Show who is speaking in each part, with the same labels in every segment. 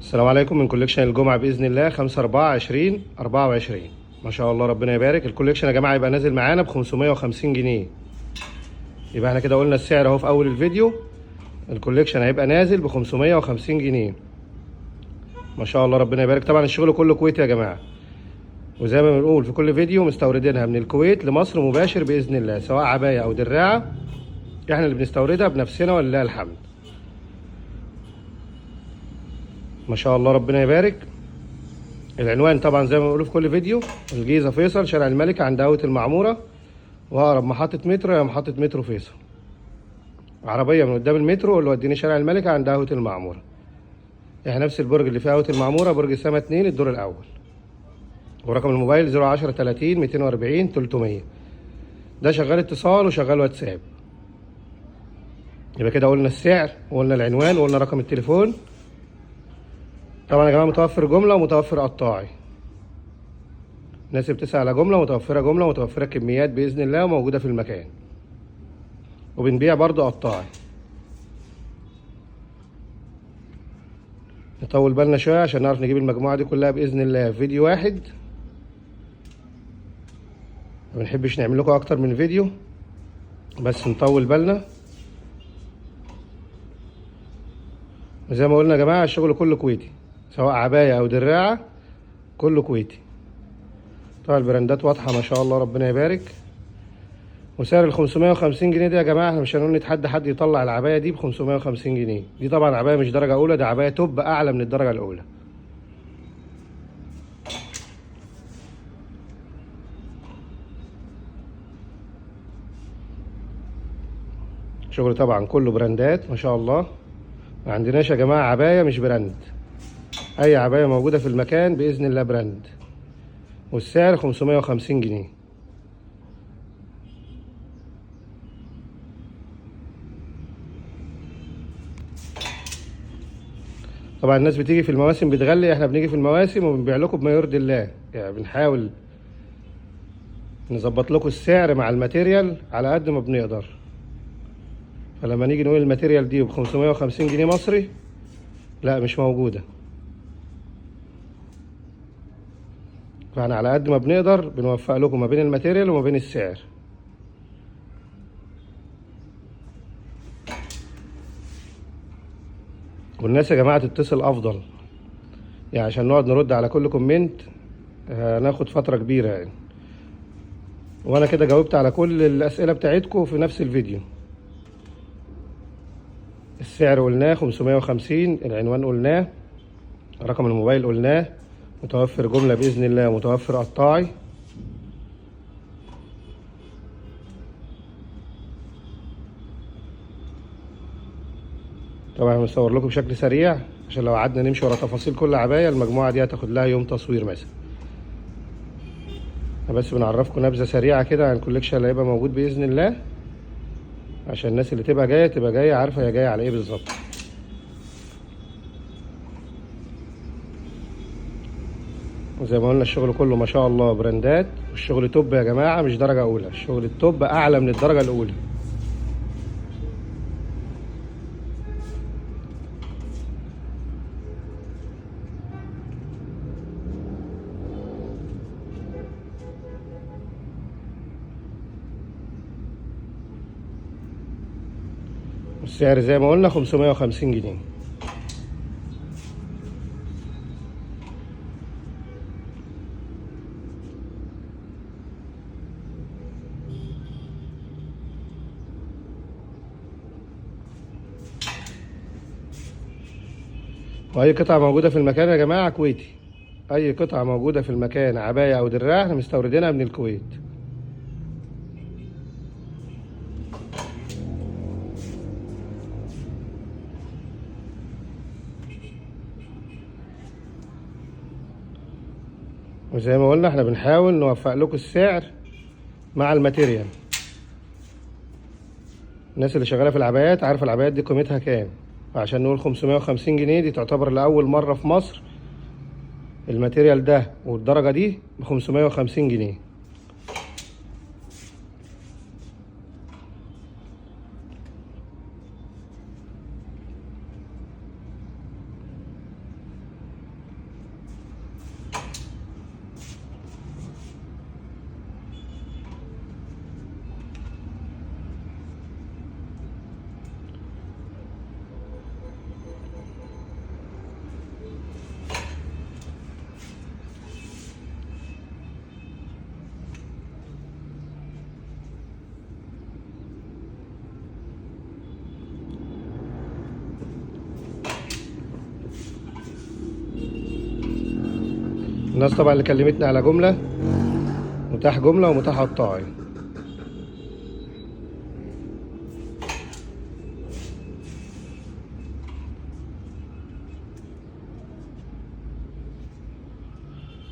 Speaker 1: السلام عليكم من كوليكشن الجمعة بإذن الله 5/4/2024. ما شاء الله ربنا يبارك. الكوليكشن يا جماعة يبقى نازل معانا ب 550 جنيه. يبقى احنا كده قلنا السعر اهو في أول الفيديو. الكوليكشن هيبقى نازل ب 550 جنيه. ما شاء الله ربنا يبارك. طبعا الشغل كله كويتي يا جماعة، وزي ما بنقول في كل فيديو مستوردينها من الكويت لمصر مباشر بإذن الله، سواء عباية أو دراعة احنا اللي بنستوردها بنفسنا ولله الحمد. ما شاء الله ربنا يبارك. العنوان طبعا زي ما بنقوله في كل فيديو: الجيزة فيصل، شارع الملك عند قهوة المعمورة، واقرب محطة مترو يا محطة مترو فيصل. عربية من قدام المترو اللي وديني شارع الملك عند قهوة المعمورة. احنا نفس البرج اللي في قهوة المعمورة، برج سما 2 الدور الأول. ورقم الموبايل 010 30 240 300. ده شغال اتصال وشغال واتساب. يبقى كده قلنا السعر وقلنا العنوان وقلنا رقم التليفون. طبعا يا جماعة متوفر جملة ومتوفر قطاعي. الناس اللي بتسأل على جملة، متوفرة جملة ومتوفرة كميات بإذن الله وموجودة في المكان. وبنبيع برضو قطاعي. نطول بالنا شوية عشان نعرف نجيب المجموعة دي كلها بإذن الله في فيديو واحد. ما بنحبش نعمل لكم أكتر من فيديو، بس نطول بالنا. زي ما قلنا يا جماعة الشغل كله كويتي، سواء عباية أو دراعة كله كويتي. طبعا البراندات واضحة ما شاء الله ربنا يبارك. وسعر ال 550 جنيه دي يا جماعة احنا مش هنقول نتحدى حد يطلع العباية دي ب 550 جنيه. دي طبعا عباية مش درجة أولى، ده عباية توب أعلى من الدرجة الأولى. شغل طبعا كله براندات ما شاء الله. ما عندناش يا جماعة عباية مش براند. أي عباية موجودة في المكان بإذن الله براند. والسعر 550 جنيه. طبعا الناس بتيجي في المواسم بتغلي، احنا بنيجي في المواسم وبنبيع لكم بما يرضي الله. يعني بنحاول نظبط لكم السعر مع الماتيريال على قد ما بنقدر. فلما نيجي نقول الماتيريال دي ب 550 جنيه مصري، لا مش موجودة. فاحنا على قد ما بنقدر بنوفق لكم ما بين الماتيريال وما بين السعر. والناس يا جماعة تتصل أفضل، يعني عشان نقعد نرد على كل كومنت هناخد فترة كبيرة يعني. وانا كده جاوبت على كل الأسئلة بتاعتكم في نفس الفيديو. السعر قلناه 550، العنوان قلناه، رقم الموبايل قلناه، متوفر جملة بإذن الله، متوفر قطاعي. طبعا هنصور لكم بشكل سريع عشان لو قعدنا نمشي ورا تفاصيل كل عباية المجموعة دي هتاخد لها يوم تصوير مثلا. بس بنعرفكم نبذة سريعة كده عن الكوليكشن اللي هيبقى موجود بإذن الله، عشان الناس اللي تبقى جاية عارفة هي جاية على ايه بالظبط. وزي ما قلنا الشغل كله ما شاء الله براندات، والشغل توب يا جماعة مش درجة أولى، الشغل التوب أعلى من الدرجة الأولى. والسعر زي ما قلنا 550 جنيه. وأي قطعة موجودة في المكان يا جماعة كويتي. أي قطعة موجودة في المكان عباية أو دراع احنا مستوردينها من الكويت. وزي ما قلنا احنا بنحاول نوفق لكم السعر مع الماتيريال. الناس اللي شغالة في العبايات عارفة العبايات دي قيمتها كام. فعشان نقول 550 جنيه دي تعتبر لأول مرة في مصر الماتيريال ده والدرجة دي ب 550 جنيه. الناس طبعا اللي كلمتني على جملة، متاح جملة ومتاح قطاعي.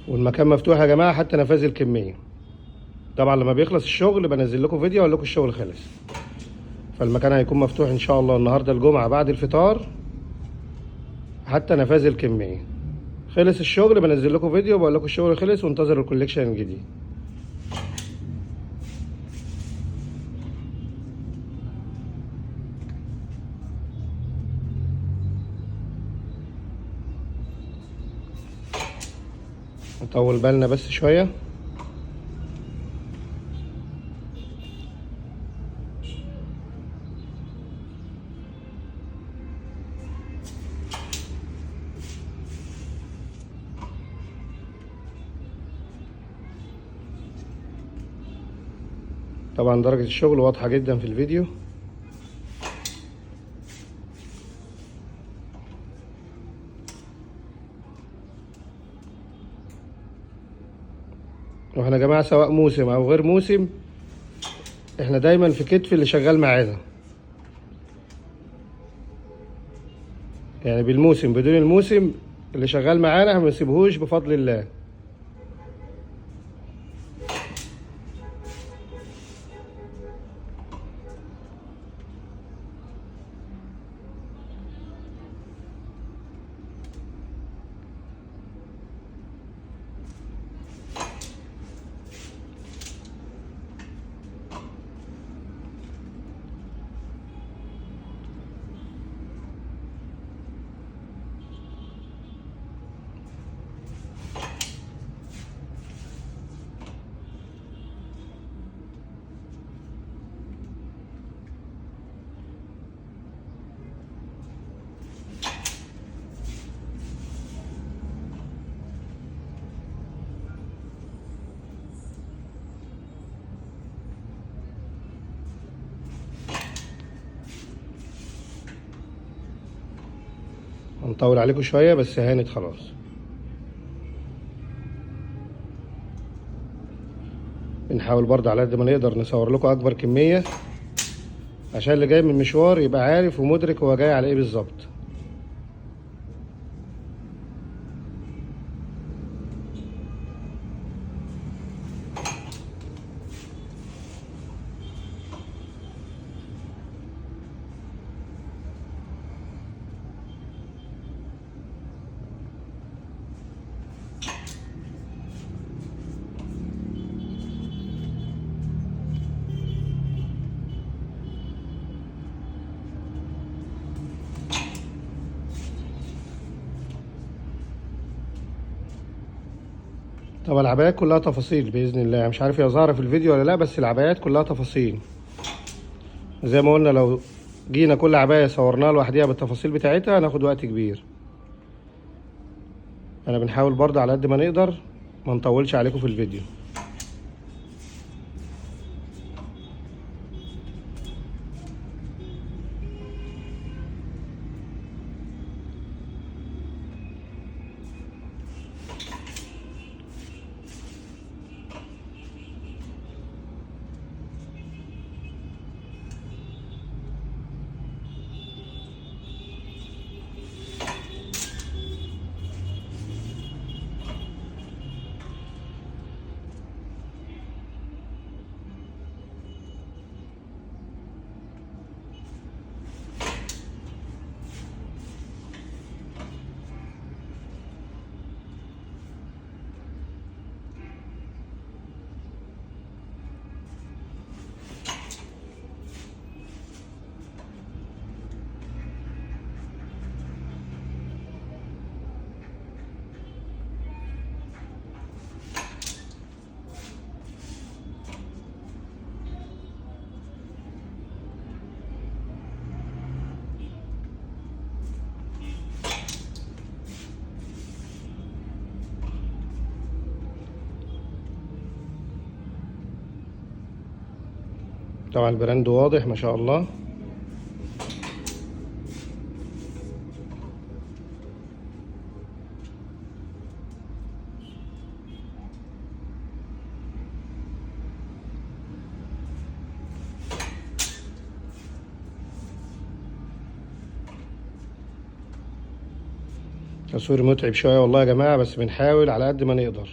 Speaker 1: والمكان مفتوح يا جماعة حتى نفاذ الكمية. طبعا لما بيخلص الشغل بنزل لكم فيديو اقول لكم الشغل خلص. فالمكان هيكون مفتوح ان شاء الله النهارده الجمعة بعد الفطار حتى نفاذ الكمية. خلص الشغل بنزل لكم فيديو بقول لكم الشغل خلص وانتظروا الكوليكشن الجديد. نطول بالنا بس شوية. طبعا درجة الشغل واضحة جدا في الفيديو. واحنا يا جماعة سواء موسم او غير موسم احنا دايما في كتف اللي شغال معانا، يعني بالموسم بدون الموسم اللي شغال معانا ما بنسيبهوش بفضل الله. هنطول عليكم شوية بس هانت خلاص. بنحاول برضه على قد ما نقدر نصور لكم اكبر كمية عشان اللي جاي من مشوار يبقى عارف ومدرك هو جاي على ايه بالظبط. طبعا العبايات كلها تفاصيل باذن الله، مش عارف هي ظاهره في الفيديو ولا لا، بس العبايات كلها تفاصيل زي ما قلنا. لو جينا كل عبايه صورناها لوحديها بالتفاصيل بتاعتها هناخد وقت كبير. انا بنحاول برضه على قد ما نقدر ما نطولش عليكم في الفيديو. طبعا البراند واضح ما شاء الله. تصوير متعب شوية والله يا جماعة، بس بنحاول على قد ما نقدر.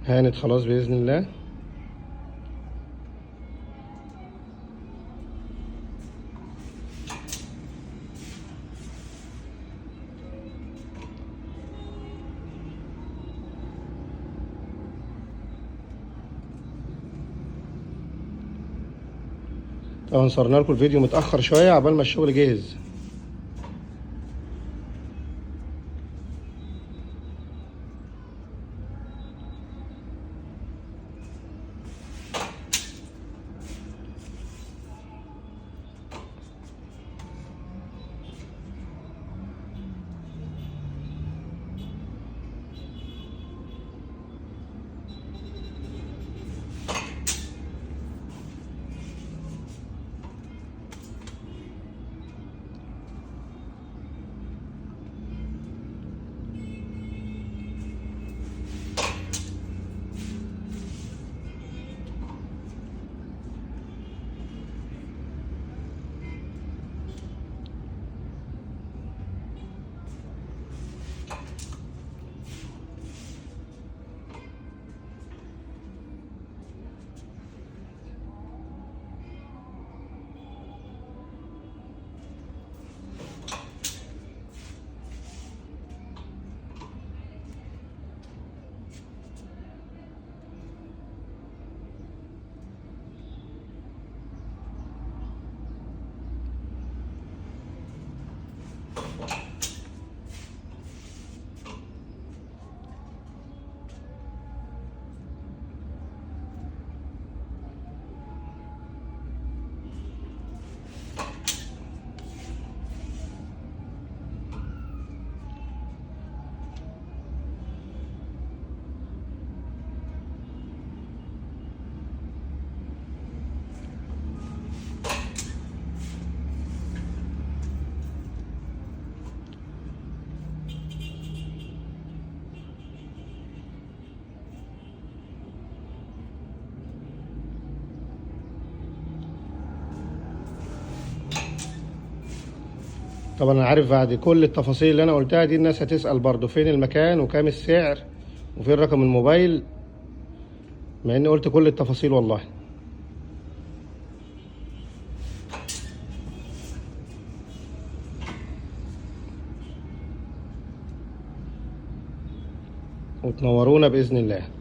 Speaker 1: هانت خلاص بإذن الله. طبعا صورنا لكم الفيديو متأخر شوية عبال ما الشغل جاهز. طبعا انا عارف بعد كل التفاصيل اللي انا قلتها دي الناس هتسأل برضو فين المكان وكام السعر وفين رقم الموبايل، مع اني قلت كل التفاصيل والله. وتنورونا بإذن الله.